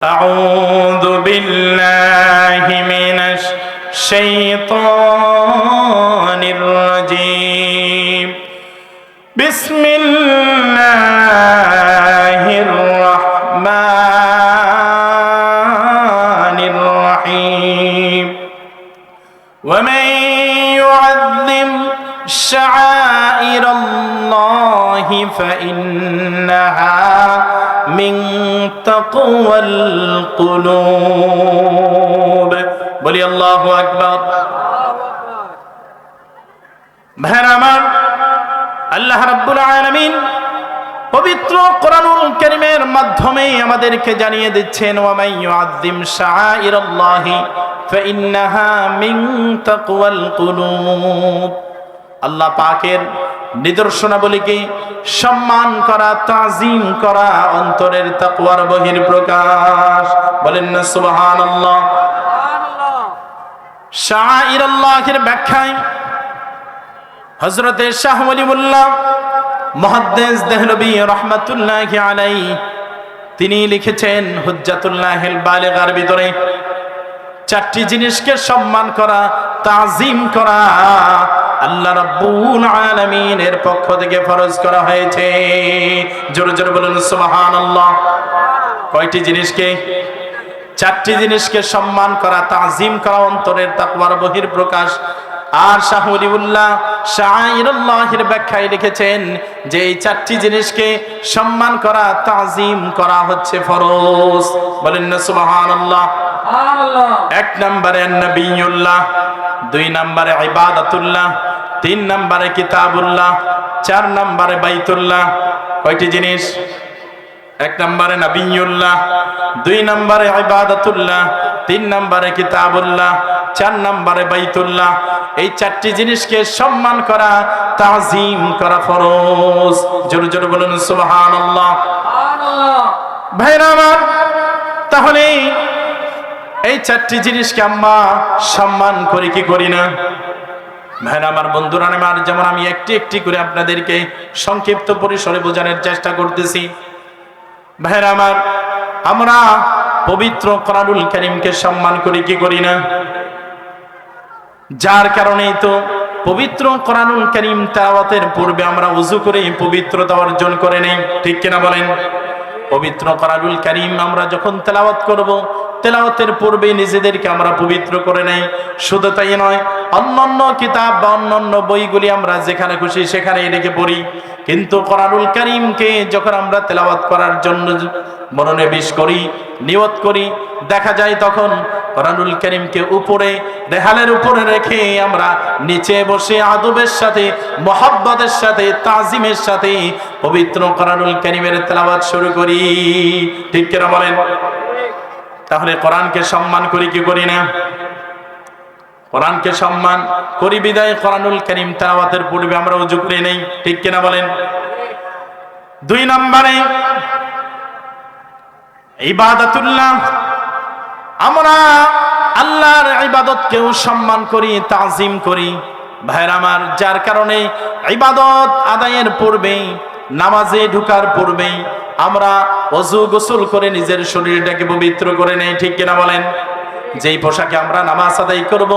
أعوذ بالله من الشيطان الرجيم بسم الله الرحمن الرحيم ومن يعظم شعائر الله فإنها من تقوى القلوب বলি আল্লাহু আকবার। ভাইরা আমার, আল্লাহ রাব্বুল আলামিন পবিত্র কোরআনুল কারীমের মাধ্যমে আমাদেরকে জানিয়ে দিচ্ছেন ওয়া মান ইউআযযিম শাআইরাল্লাহি ফাইন্নাহা মিন তাকওয়াল কুলুব। আল্লাহ পাকের নিদর্শনাবলীকে সম্মান করা, তাজিম করা অন্তরের তাকওয়ার বহিঃপ্রকাশ। বলেন না সুবহানাল্লাহ। শাআইরাল্লাহের ব্যাখ্যায় হযরতে শাহ ওয়ালিউল্লাহ মুহাদ্দিস দেহলভী রাহমাতুল্লাহি আলাইহি তিনি লিখেছেন হুজ্জাতুল্লাহিল বালিগার ভিতরে চারটি জিনিসকে সম্মান করা, তাজিম করা আল্লাহ রাব্বুল আলামিনের পক্ষ থেকে ফরজ করা হয়েছে। জোরে জোরে বলুন সুবহানাল্লাহ। কয়টি জিনিসকে? চারটি জিনিসকে সম্মান করা, তাজিম করা অন্তরের তাকওয়ার বহিঃপ্রকাশ। আর শাহ ওয়ালিউল্লাহ শাআইরুল্লাহের ব্যাখ্যায় লিখেছেন যে এই চারটি জিনিসকে সম্মান করা, তাজিম করা হচ্ছে ফরজ। বলেন না সুবহানাল্লাহ। এক নম্বরে নবিয়ুল্লাহ, দুই নম্বরে ইবাদাতুল্লাহ, তিন নম্বরে কিতাবুল্লাহ, চার নম্বরে বাইতুল্লাহ। কয়টি জিনিস? এক নম্বরে নবিয়ুল্লাহ, দুই নম্বরে ইবাদাতুল্লাহ, তিন নম্বরে কিতাবুল্লাহ, চার নম্বরে বাইতুল্লাহ। এই চারটি জিনিসকে সম্মান করা, তাজিম করা ফরজ। জোরে জোরে বলুন সুবহানাল্লাহ। ভাইরা আমার, তাহলে এই চারটি জিনিসকে আমরা সম্মান করি কি করি না? ভাইরা আমার, বন্ধুরা আমার, যেমন আমি একটি একটি করে আপনাদেরকে সংক্ষিপ্ত পরিসরে বোঝানোর চেষ্টা করতেছি। ভাইরা আমার, আমরা পবিত্র কোরআনুল কারীমকে সম্মান করি কি করি না? যার কারণেই তো পবিত্র কোরআনুল কারীম তেলাওয়াতের পূর্বে আমরা ওযু করে পবিত্রতা অর্জন করে নেই, ঠিক কিনা বলেন? পবিত্র কোরআনুল কারীম আমরা যখন তেলাওয়াত করব, তেলাওয়াতের পূর্বে নিজেদেরকে আমরা পবিত্র করে নেই। শুধু তাই নয়, অন্যান্য কিতাব বা অন্যান্য বইগুলি আমরা যেখানে খুশি সেখানে রেখে পড়ি, কিন্তু কোরআনুল কারীমকে যখন আমরা তেলাওয়াত করার জন্য মনোনিবেশ করি, নিয়ত করি, দেখা যায় তখন কোরআনুল কারীমকে উপরে, দেহালের উপরে রেখে আমরা নিচে বসে আদবের সাথে, মহব্বতের সাথে, তাজিমের সাথে পবিত্র কোরআনুল কারীমের তেলাওয়াত শুরু করি, ঠিক কিনা বলেন? তাহলে কোরআনকে সম্মান করি কি করি না? কোরআনকে সম্মান করি বিদায় কোরআনুল কারীম তেলাওয়াতের পূর্বে আমরা ওযু করে নেই, ঠিক কিনা বলেন? দুই নম্বরে ইবাদাতুল্লাহ, আমরা আল্লাহর ইবাদতকেও সম্মান করি, তাজিম করি। ভাইরা আমার, যার কারণে ইবাদত আদায়ের পূর্বে, নামাজে ঢোকার পূর্বে আমরা ওযু গোসল করে নিজের শরীরটাকে পবিত্র করে নেই, ঠিক কিনা বলেন? যেই পোশাকে আমরা নামাজ আদায় করব,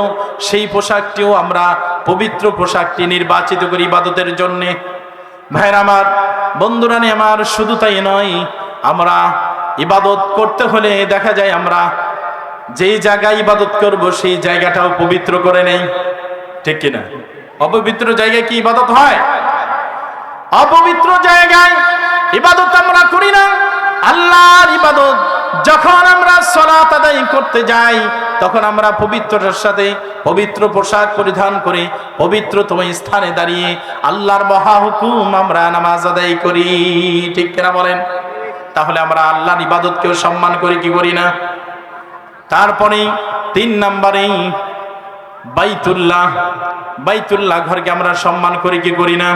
সেই পোশাকটিও আমরা পবিত্র পোশাকটি নির্বাচিত করি ইবাদতের জন্য। ভাইরা আমার, বন্ধুরা আমার, শুধু তাই নয়, আমরা ইবাদত করতে হলে দেখা যায় আমরা যেই জায়গায় ইবাদত করব সেই জায়গাটাও পবিত্র করে নেই, ঠিক কিনা? অপবিত্র জায়গায় কি ইবাদত হয়? অপবিত্র জায়গায় ইবাদত আমরা করি না। আল্লাহর ইবাদত যখন আমরা সালাত আদায় করতে যাই, তখন আমরা পবিত্রতার সাথে পবিত্র পোশাক পরিধান করে পবিত্রতম স্থানে দাঁড়িয়ে আল্লাহর মহা হুকুম আমরা নামাজ আদায় করি, ঠিক কিনা বলেন? তাহলে আমরা আল্লাহর ইবাদতকেও সম্মান করি কি করি না? তারপরে তিন নম্বরে বাইতুল্লাহ, বাইতুল্লাহ ঘরকে আমরা সম্মান করি কি করি না?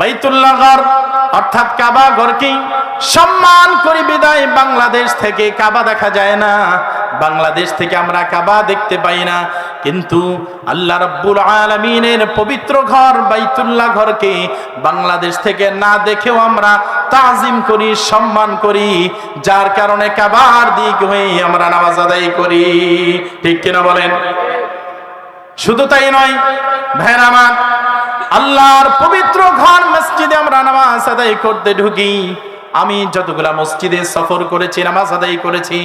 বাইতুল্লাহ ঘর অর্থাৎ কাবা ঘরকে সম্মান করি বিদায় বাংলাদেশ থেকে কাবা দেখা যায় না, বাংলাদেশ থেকে আমরা কাবা দেখতে পাই না, কিন্তু আল্লাহ রাব্বুল আলামিনের পবিত্র ঘর বাইতুল্লাহ ঘরকে বাংলাদেশ থেকে না দেখেও আমরা তাজিম করি, সম্মান করি, যার কারণে কাবার দিক হয়ে আমরা নামাজ আদায় করি। ঠিক কিনা বলেন? শুধু তাই নয় ভাইরা আমার, আল্লাহর পবিত্র ঘর মসজিদে আমরা নামাজ আদায় করতে ঢুকি। আমি যতগুলা মসজিদে সফর করেছি, নামাজ আদায় করেছি,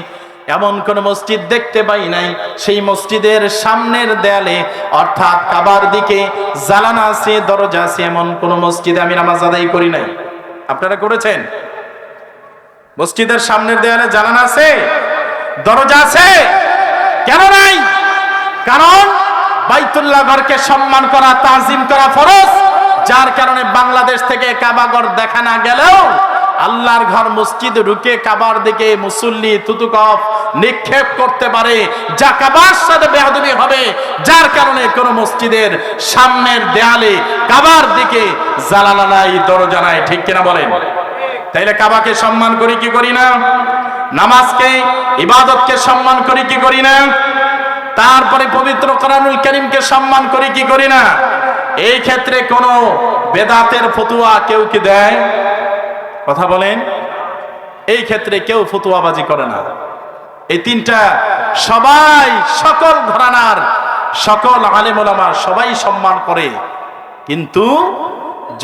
এমন কোন মসজিদ দেখতে পাই নাই সেই মসজিদের সামনের দেয়ালে অর্থাৎ কাবার দিকে জানালা আছে, দরজা আছে, এমন কোন মসজিদে আমি নামাজ আদায় করি নাই। আপনারা করেছেন? মসজিদের সামনের দেয়ালে জানালা আছে, দরজা আছে? কেন নাই? কারণ বাইতুল্লাহ ঘরকে সম্মান করা, তাজিম করা ফরজ, যার কারণে বাংলাদেশ থেকে কাবা ঘর দেখা না গেলেও আল্লাহর ঘর মসজিদে ঢুকে কাবার দিকে মুসল্লি থুতুকফ নিক্ষেপ করতে পারে, যা কাবার সাথে বেয়াদবি হবে, যার কারণে কোন মসজিদের সামনের দেয়ালে কাবার দিকে জানালা নাই, দরজা নাই। ঠিক কিনা বলেন? তাইলে কাবাকে সম্মান করি কি করি না? নামাজকে, ইবাদতকে সম্মান করি কি করি না? তারপরে পবিত্র কোরআনুল কারীমকে সম্মান করি কি করি না? এই ক্ষেত্রে কোন বেদাতের ফতোয়া কেউ কি দেয়? কথা বলেন। এই ক্ষেত্রে কেউ ফতোয়াবাজি করে না। এই তিনটা সবাই, সকল ঘরানার সকল আলেম ওলামা সবাই সম্মান করে, কিন্তু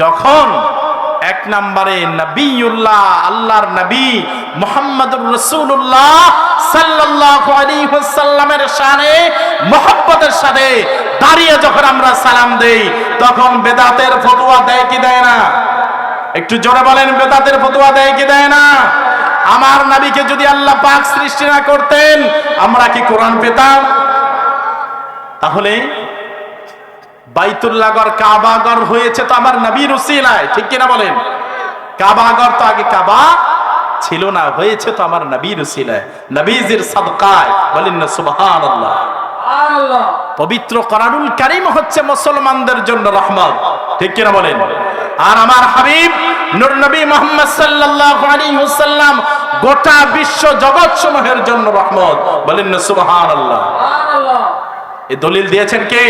যখন এক নম্বরে নবিউল্লাহ, আল্লাহর নবী মুহাম্মদুর রাসূলুল্লাহ সাল্লাল্লাহু আলাইহি ওয়াসাল্লামের শানে মুহাব্বতের সাথে দাঁড়িয়ে যখন আমরা সালাম দেই, তখন বেদাতের ফতোয়া দেয় কি দেয় না? একটু জোরে বলেন, বেদাতের ফতোয়া দেয় কি দেয় না? আমার নবীকে যদি আল্লাহ পাক সৃষ্টি না করতেন, আমরা কি কোরআন পেতাম? তাহলে বাইতুল্লাহ ঘর, কাবা ঘর হয়েছে তো আমার নবীর উসিলায়। ঠিক কিনা বলেন? কাবা ঘর তো আগে কাবা ছিল না, হয়েছে তো আমার নবীর উসিলায়, নবীজির সাদকায়। বলেন না সুবহানাল্লাহ। পবিত্র কোরআনুল কারীম হচ্ছে মুসলমানদের জন্য রহমত। ঠিক কিনা বলেন? আর আমার হাবিব নূর নবী মুহাম্মদ সাল্লাল্লাহু আলাইহি ওয়াসাল্লাম গোটা বিশ্ব জগৎ সমূহের জন্য রহমত। বলেন না সুবহানাল্লাহ। এই দলিল দিয়েছেন কে?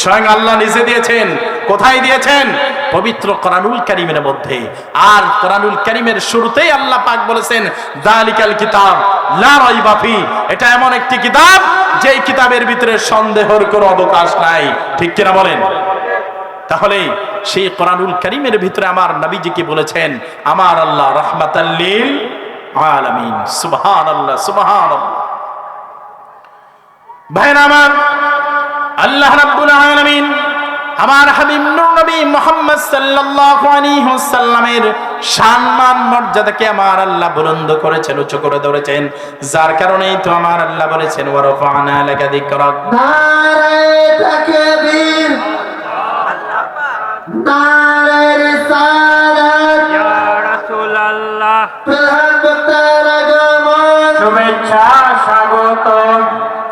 স্বয়ং আল্লাহ নিজে দিয়েছেন। কোথায় দিয়েছেন? পবিত্র কোরআনুল কারীমের মধ্যে। আর কোরআনুল কারীমের শুরুতেই আল্লাহ পাক বলেছেন, যালিকাল কিতাব লা রাইবা ফি, এটা এমন একটি কিতাব যেই কিতাবের ভিতরে সন্দেহের কোনো অবকাশ নাই। ঠিক কিনা বলেন? তাহলে সেই কোরআনুল কারীমের ভিতরে আমার নবীজিকে বলেছেন আমার আল্লাহ রাহমাতাল লিল আলামিন। সুবহানাল্লাহ, সুবহানাল্লাহ। ভাইরা আমার, আল্লাহ রাব্বুল আলামিন আমার হাবিব নূর নবী মুহাম্মদ সাল্লাল্লাহু আলাইহি ওয়াসাল্লামের সম্মান মর্যাদাকে আমার আল্লাহ বুলন্দ করেছেন, উচ্চ করে ধরেছেন, যার কারণেই তো আমার আল্লাহ বলেছেন ওয়া রাফা'না লাকা যিকরাক। নারে তাকবীর, নারে রিসালাত, ইয়া রাসূলুল্লাহ, প্রধান বক্তার আগমন, শুভেচ্ছা স্বাগতম,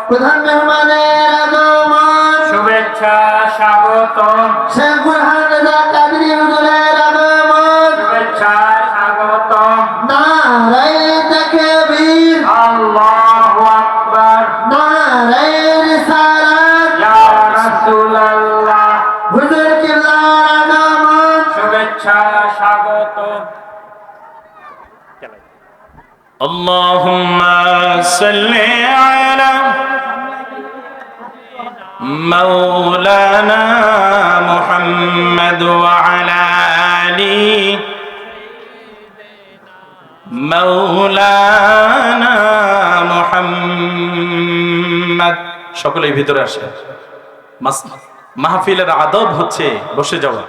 প্রধান মেহমানের আগমন, শুভেচ্ছা স্বাগতম, শেখ বুরহান রাজা কাদরি হুজুরের আগমন, শুভেচ্ছা স্বাগতম, নারে তাকবীর, আল্লাহু আকবার, নারে রিসালাত, ইয়া রাসূলুল্লাহ, হুজুর কিবলার আগমন, শুভেচ্ছা স্বাগতম। আল্লাহুম্মা সাল্লি আলা مولانا محمد وعلى آله مولانا محمد। সকলেই ভিতরে আসে। মাহফিলের আদব হচ্ছে বসে যাওয়া।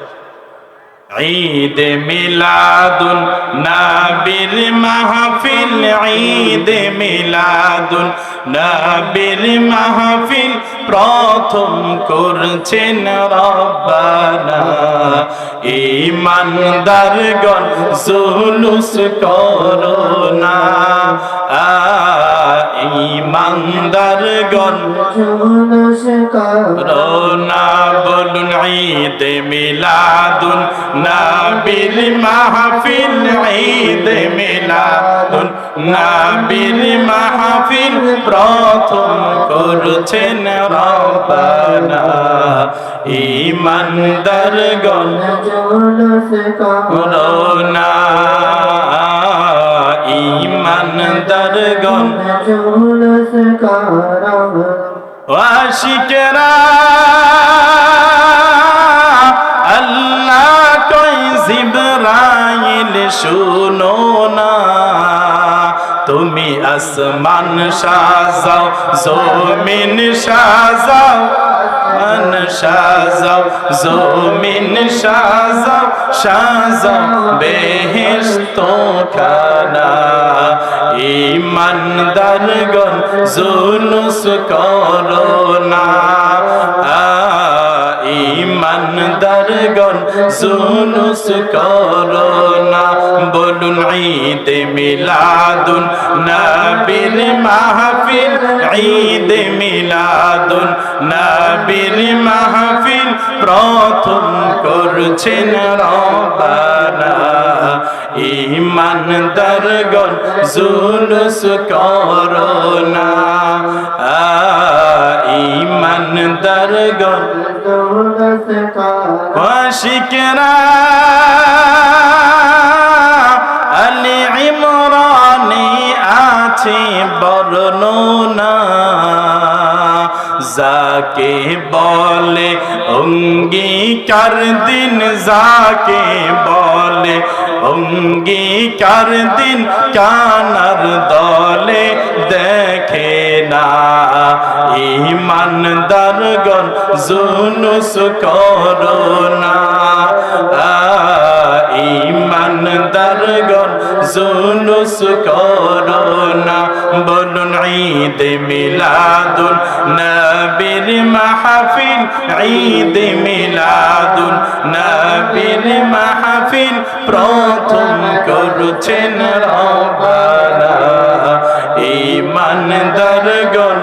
ঈদ মিলাদুন নবীর মাহফিল, ঈদ মিলাদুন নবীর মাহফিল প্রথম করছেন রব্বানা। ঈমানদারগণ জুলুস করো না, ঈমানদারগণ জুলুস রোনা বলুন ঈদ মিলাদুন নবীর মাহফিল, ঈদ মিলাদুন নবীর মাহফিল প্রথম করছেন রব্বানা। ঈমানদারগণ রোনা, ঈমানদারগণ আশিকেরা আল্লাহ কই জিবরাইল শুনো না, তুমি আসমান সাজাও জমিন সাজাও, মান সাজাও জমিন সাজাও, সাজাও বেহেশত খানা। ঈমানদারগণ জুলুস করো না, ঈমানদারগণ জুলুস করো না। বলুন ঈদ মিলাদুন নবীর মাহফিল, ঈদ মিলাদুন নবীর মাহফিল প্রথম করছেন রব্বানা। ঈমানদারগণ জুলুস করো না, ঈমানদারগণ আশিকেরা আলে ইমরানে আছে বর্ণনা, যাকে বলে অঙ্গীকার দিন, যাকে বলে অঙ্গীকার দিন, কানার দলে দেখে না। ঈমানদারগণ জুলুস করো না, ঈমানদারগণ জুলুস করো না। বলুন ঈদ মিলাদুন নবীর মাহফিল, ঈদ মিলাদুন নবীর মাহফিল প্রথম করছেন রব্বানা। ঈমানদারগণ